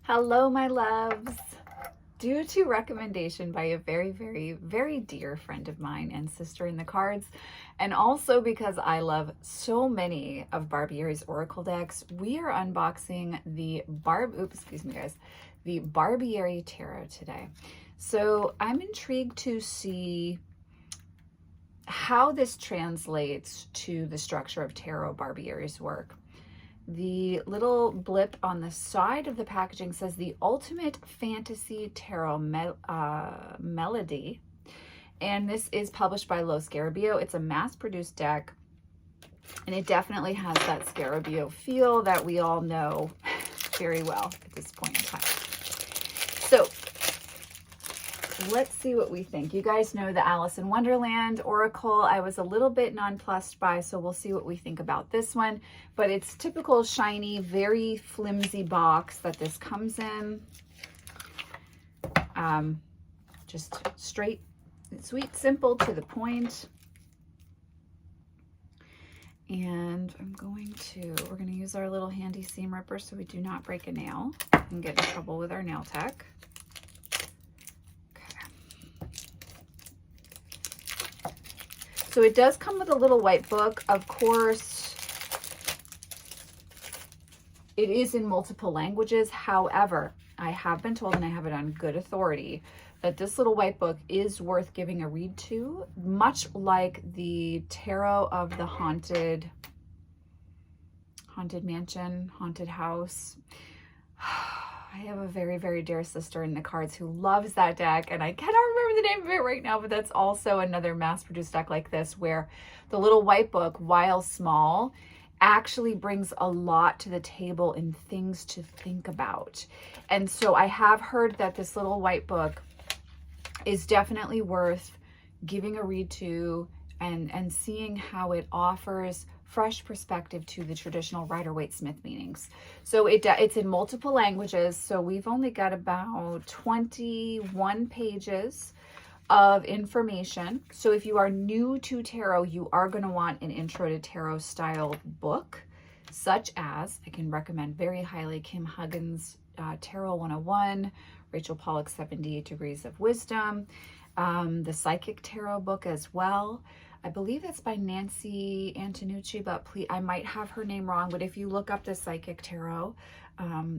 Hello, my loves. Due to recommendation by a very dear friend of mine and sister in the cards, and also because I love so many of Barbieri's Oracle decks, we are unboxing the the Barbieri Tarot today. So I'm intrigued to see how this translates to the structure of Tarot Barbieri's work. The little blip on the side of the packaging says the Ultimate Fantasy Tarot Melody. And this is published by Lo Scarabeo. It's a mass-produced deck. And it definitely has that Scarabeo feel that we all know very well at this point in time. So let's see what we think. You guys know the Alice in Wonderland Oracle I was a little bit nonplussed by, so we'll see what we think about this one. But it's typical shiny, very flimsy box that this comes in. Just straight, sweet, simple, to the point. And we're going to use our little handy seam ripper so we do not break a nail and get in trouble with our nail tech. So it does come with a little white book. Of course, it is in multiple languages. However, I have been told, and I have it on good authority, that this little white book is worth giving a read to, much like the Tarot of the Haunted Mansion, Haunted House. I have a very dear sister in the cards who loves that deck, and I cannot remember the name of it right now, but that's also another mass-produced deck like this, where the little white book, while small, actually brings a lot to the table and things to think about. And so I have heard that this little white book is definitely worth giving a read to and seeing how it offers fresh perspective to the traditional Rider-Waite-Smith meanings. So it's in multiple languages. So we've only got about 21 pages of information. So if you are new to tarot, you are going to want an intro to tarot style book, such as, I can recommend very highly, Kim Huggins' Tarot 101, Rachel Pollack's 78 Degrees of Wisdom, the Psychic Tarot book as well. I believe it's by Nancy Antonucci, but please, I might have her name wrong, but if you look up the Psychic Tarot,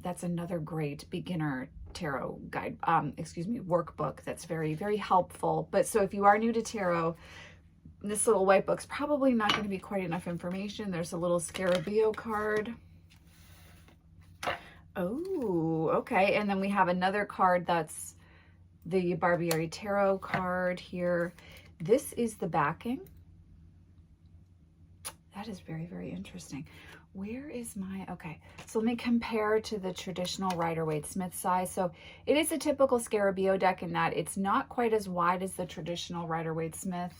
that's another great beginner tarot guide, workbook that's very helpful. But so if you are new to tarot, this little white book's probably not going to be quite enough information. There's a little Scarabeo card. Oh, okay. And then we have another card that's the Barbieri Tarot card here. This is the backing. That is very interesting. Where is my, okay, so let me compare to the traditional Rider-Waite-Smith size. So it is a typical Scarabeo deck in that it's not quite as wide as the traditional Rider-Waite-Smith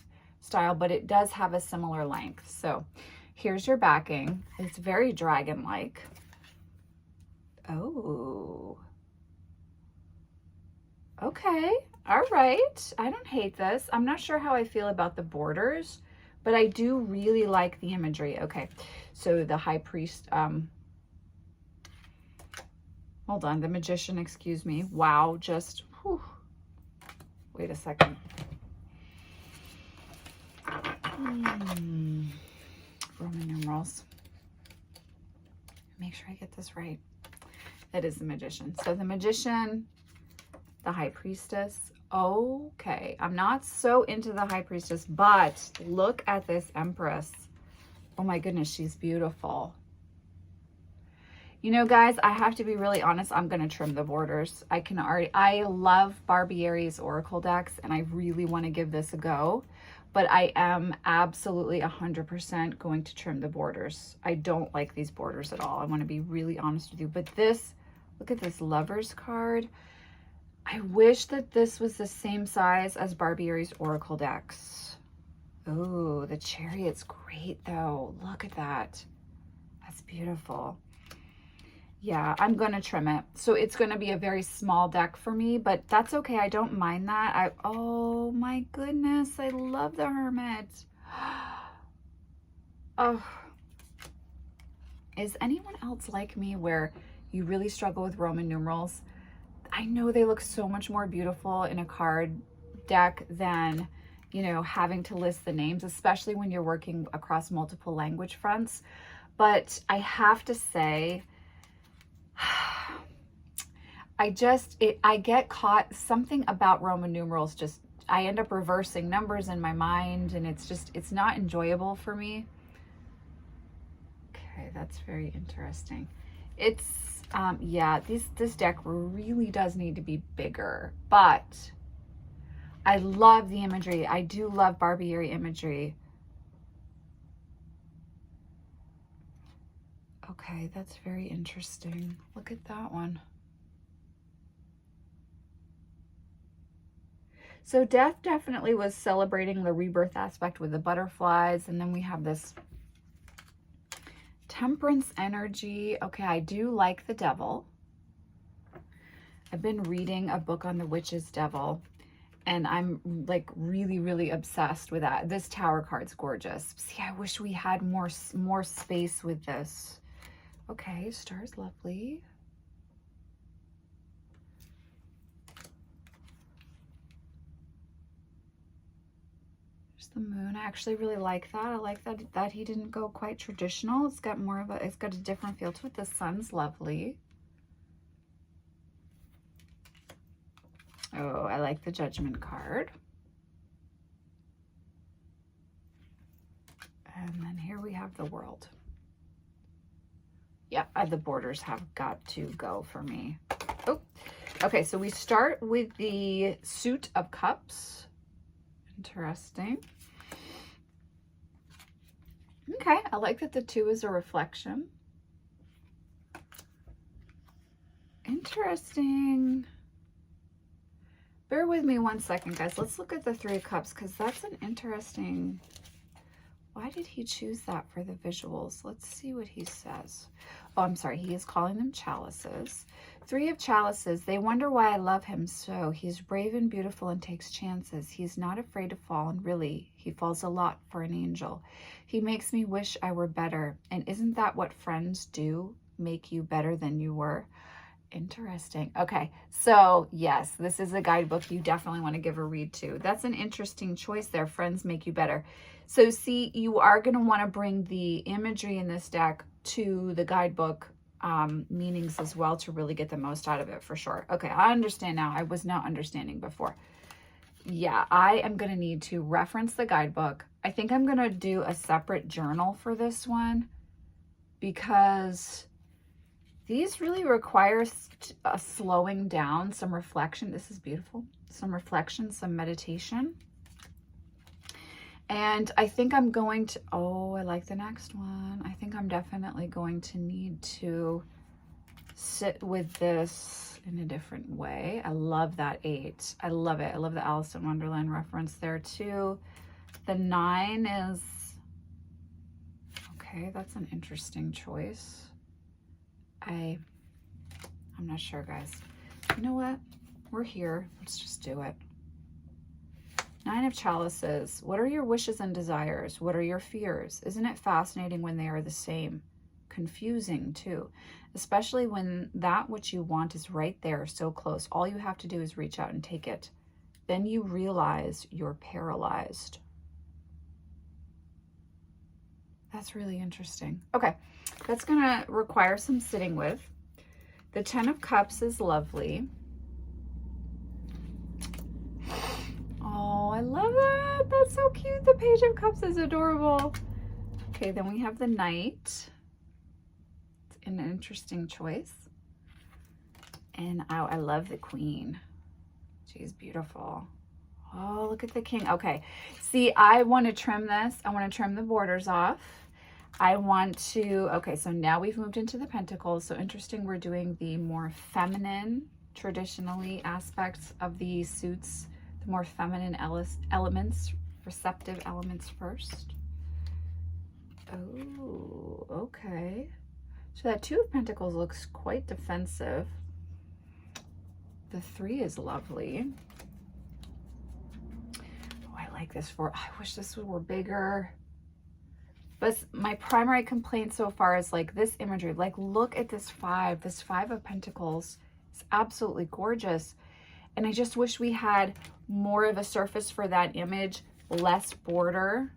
style, but it does have a similar length. So here's your backing. It's very dragon-like. Oh. Okay. All right. I don't hate this. I'm not sure how I feel about the borders, but I do really like the imagery. Okay. So the High Priest, hold on, the Magician, excuse me. Wow. Just, whew. Wait a second. Roman numerals. Make sure I get this right. That is the Magician. So the Magician, the High Priestess. Okay, I'm not so into the High Priestess, but look at this Empress. Oh my goodness, she's beautiful. You know, guys, I have to be really honest. I'm going to trim the borders. I love Barbieri's Oracle decks, and I really want to give this a go, but I am absolutely 100% going to trim the borders. I don't like these borders at all. I want to be really honest with you, but this, look at this Lover's card. I wish that this was the same size as Barbieri's Oracle decks. Oh, the Chariot's great though. Look at that. That's beautiful. Yeah, I'm going to trim it. So it's going to be a very small deck for me, but that's okay. I don't mind that. Oh my goodness. I love the Hermit. Oh, is anyone else like me where you really struggle with Roman numerals, I know they look so much more beautiful in a card deck than, you know, having to list the names, especially when you're working across multiple language fronts. But I have to say, I get caught, something about Roman numerals, just, I end up reversing numbers in my mind, and it's not enjoyable for me. Okay, that's very interesting. It's, yeah, this deck really does need to be bigger, but I love the imagery. I do love Barbieri imagery. Okay, that's very interesting. Look at that one. So death definitely was celebrating the rebirth aspect with the butterflies, and then we have this temperance energy. Okay, I do like the devil. I've been reading a book on the witch's devil, and I'm like really, really obsessed with that. This tower card's gorgeous. See, I wish we had more space with this. Okay, star's lovely. There's the moon. I actually really like that. I like that he didn't go quite traditional. It's got more of a, it's got a different feel to it. The sun's lovely. Oh, I like the Judgment card. And then here we have the World. Yeah, the borders have got to go for me. Oh, okay, so we start with the Suit of Cups. Interesting. Okay, I like that the 2 is a reflection. Interesting. Bear with me one second, guys. Let's look at the 3 of Cups, because that's an interesting... Why did he choose that for the visuals? Let's see what he says. Oh, I'm sorry. He is calling them chalices. 3 of Chalices. They wonder why I love him so. He's brave and beautiful and takes chances. He's not afraid to fall, and really, he falls a lot for an angel. He makes me wish I were better. And isn't that what friends do? Make you better than you were? Interesting. Okay, so yes, this is a guidebook you definitely want to give a read to. That's an interesting choice there. Friends make you better. So see, you are going to want to bring the imagery in this deck to the guidebook meanings as well to really get the most out of it, for sure. Okay, I understand now. I was not understanding before. Yeah, I am going to need to reference the guidebook. I think I'm going to do a separate journal for this one, because these really require a slowing down, some reflection. This is beautiful. Some reflection, some meditation. And I think I'm going to, oh, I like the next one. I think I'm definitely going to need to sit with this in a different way. I love that 8. I love it. I love the Alice in Wonderland reference there too. The 9 is, okay, that's an interesting choice. I'm not sure, guys. You know what? We're here. Let's just do it. 9 of Chalices. What are your wishes and desires? What are your fears? Isn't it fascinating when they are the same? Confusing too, especially when that which you want is right there, so close. All you have to do is reach out and take it. Then you realize you're paralyzed. That's really interesting. Okay, that's gonna require some sitting with. The 10 of Cups is lovely. Oh, I love that. That's so cute. The Page of Cups is adorable. Okay, then we have the Knight. It's an interesting choice. And oh, I love the Queen. She's beautiful. Oh, look at the King. Okay, see, I want to trim this. I want to trim the borders off. I want to, okay, so now we've moved into the Pentacles. So interesting, we're doing the more feminine, traditionally aspects of the suits, the more feminine elements, receptive elements first. Oh, okay. So that 2 of Pentacles looks quite defensive. The 3 is lovely. Oh, I like this I wish this were bigger. But my primary complaint so far is like this imagery. Like, look at this five of Pentacles. It's absolutely gorgeous. And I just wish we had more of a surface for that image, less border.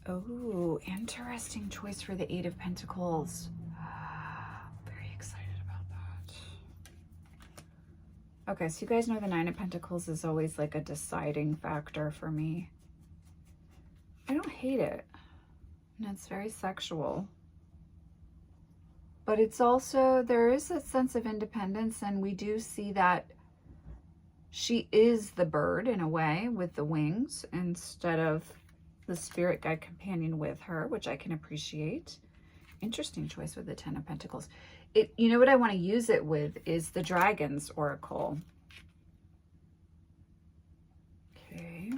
Oh, interesting choice for the Eight of Pentacles. Very excited about that. Okay, so you guys know the Nine of Pentacles is always like a deciding factor for me. I don't hate it. And it's very sexual. But it's also, there is a sense of independence, and we do see that she is the bird in a way with the wings instead of the spirit guide companion with her, which I can appreciate. Interesting choice with the Ten of Pentacles. You know what I want to use it with is the Dragon's Oracle. Okay.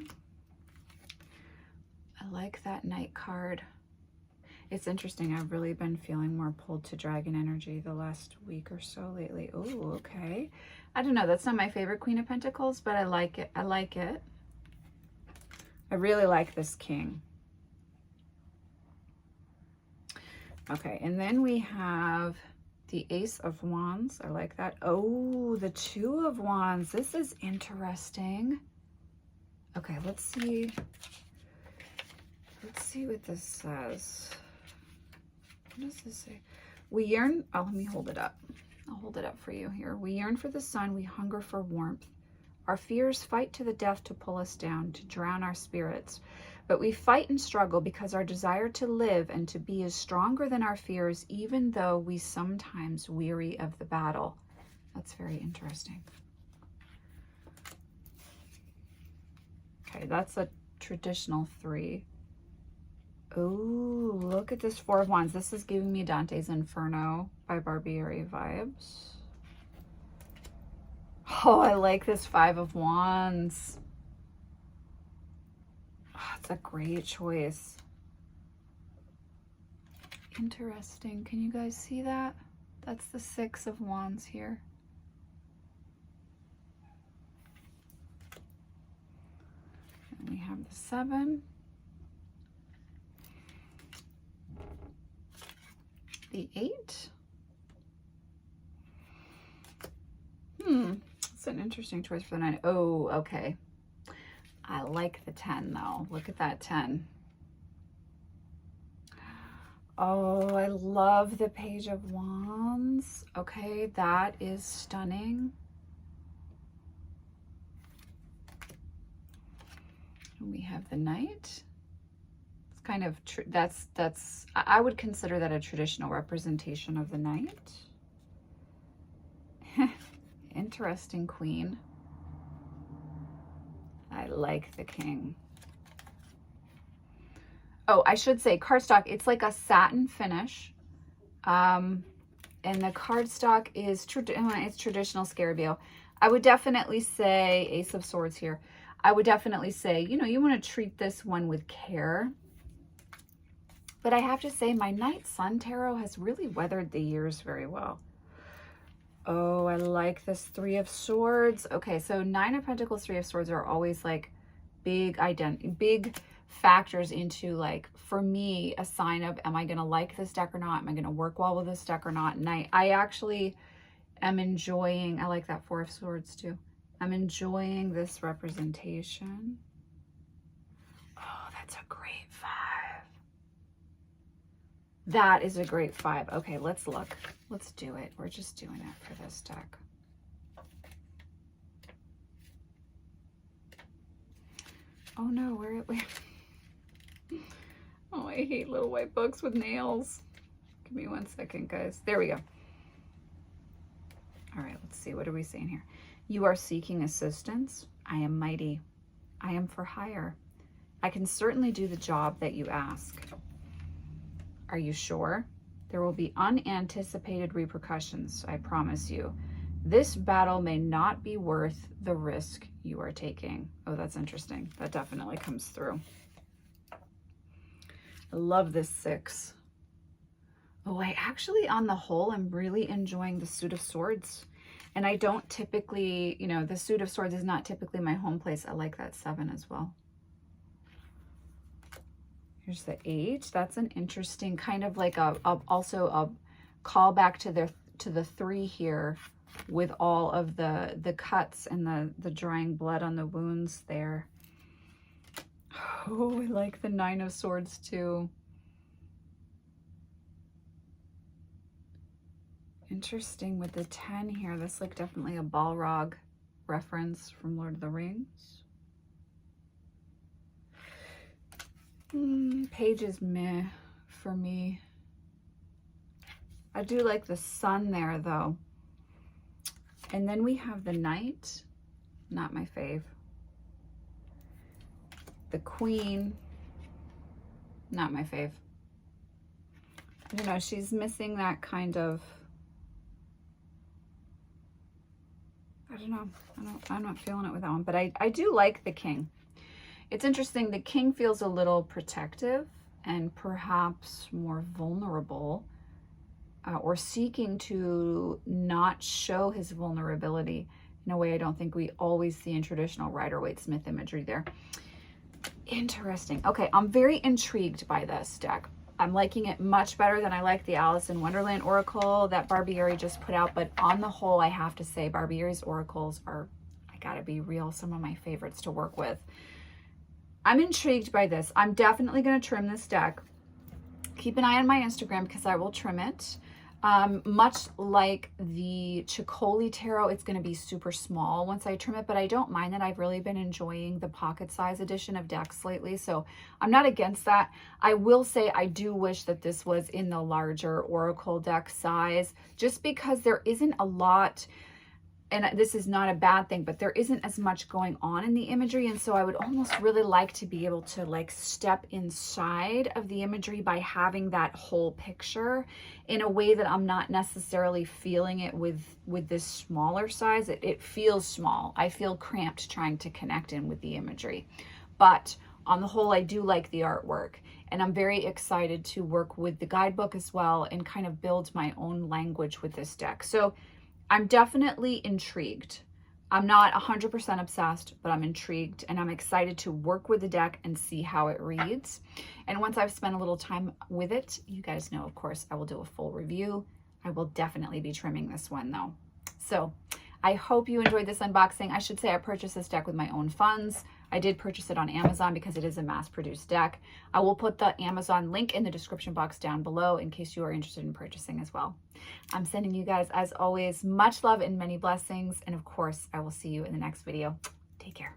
I like that Knight card. It's interesting. I've really been feeling more pulled to dragon energy the last week or so lately. Oh, okay. I don't know. That's not my favorite Queen of Pentacles, but I like it. I like it. I really like this King. Okay, and then we have the Ace of Wands. I like that. Oh, the Two of Wands. This is interesting. Okay, let's see. Let's see what this says. What does this say? We yearn, oh, let me hold it up. I'll hold it up for you here. We yearn for the sun, we hunger for warmth. Our fears fight to the death to pull us down, to drown our spirits. But we fight and struggle because our desire to live and to be is stronger than our fears, even though we sometimes weary of the battle. That's very interesting. Okay, that's a traditional 3. Oh, look at this Four of Wands. This is giving me Dante's Inferno by Barbieri vibes. Oh, I like this Five of Wands. Oh, it's a great choice. Interesting. Can you guys see that? That's the Six of Wands here. And we have the 7. The 8. It's an interesting choice for the 9. Oh, okay. I like the 10 though. Look at that 10. Oh, I love the Page of Wands. Okay, that is stunning. And we have the Knight. It's kind of, I would consider that a traditional representation of the Knight. Interesting Queen. I like the King. Oh, I should say cardstock, it's like a satin finish. And the cardstock is it's traditional Scarabeo. I would definitely say Ace of Swords here. I would definitely say, you know, you want to treat this one with care. But I have to say my Night Sun Tarot has really weathered the years very well. Oh, I like this Three of Swords. Okay, so Nine of Pentacles, Three of Swords are always like big factors into, like, for me, a sign of, am I going to like this deck or not? Am I going to work well with this deck or not? And I actually am enjoying, I like that Four of Swords too. I'm enjoying this representation. Oh, that's a great 5. That is a great 5. Okay, let's look. Let's do it. We're just doing it for this deck. Oh no, where oh, I hate little white books with nails. Give me 1 second, guys. There we go. All right, let's see. What are we saying here? You are seeking assistance. I am mighty. I am for hire. I can certainly do the job that you ask. Are you sure? There will be unanticipated repercussions, I promise you. This battle may not be worth the risk you are taking. Oh, that's interesting. That definitely comes through. I love this 6. Oh, I actually, on the whole, am really enjoying the Suit of Swords. And I don't typically, you know, the Suit of Swords is not typically my home place. I like that 7 as well. Here's the 8. That's an interesting kind of like also a callback to the 3 here, with all of the cuts and the drying blood on the wounds there. Oh, I like the 9 of Swords too. Interesting with the 10 here. That's like definitely a Balrog reference from Lord of the Rings. Page is meh for me. I do like the sun there though. And then we have the Knight, not my fave. The Queen, not my fave. I don't know, she's missing that kind of, I don't know, I'm not feeling it with that one, but I do like the King. It's interesting, the King feels a little protective and perhaps more vulnerable, or seeking to not show his vulnerability in a way I don't think we always see in traditional Rider-Waite-Smith imagery there. Interesting. Okay, I'm very intrigued by this deck. I'm liking it much better than I like the Alice in Wonderland Oracle that Barbieri just put out, but on the whole, I have to say Barbieri's oracles are, I gotta be real, some of my favorites to work with. I'm intrigued by this. I'm definitely gonna trim this deck. Keep an eye on my Instagram because I will trim it. Much like the Chicoli Tarot, it's going to be super small once I trim it, but I don't mind that. I've really been enjoying the pocket size edition of decks lately, so I'm not against that. I will say I do wish that this was in the larger Oracle deck size, just because there isn't a lot, and this is not a bad thing, but there isn't as much going on in the imagery, and so I would almost really like to be able to like step inside of the imagery by having that whole picture in a way that I'm not necessarily feeling it with this smaller size. It feels small. I feel cramped trying to connect in with the imagery, but on the whole, I do like the artwork, and I'm very excited to work with the guidebook as well and kind of build my own language with this deck. So I'm definitely intrigued. I'm not 100% obsessed, but I'm intrigued, and I'm excited to work with the deck and see how it reads. And once I've spent a little time with it, you guys know, of course, I will do a full review. I will definitely be trimming this one though. So I hope you enjoyed this unboxing. I should say I purchased this deck with my own funds. I did purchase it on Amazon because it is a mass-produced deck. I will put the Amazon link in the description box down below in case you are interested in purchasing as well. I'm sending you guys, as always, much love and many blessings. And of course, I will see you in the next video. Take care.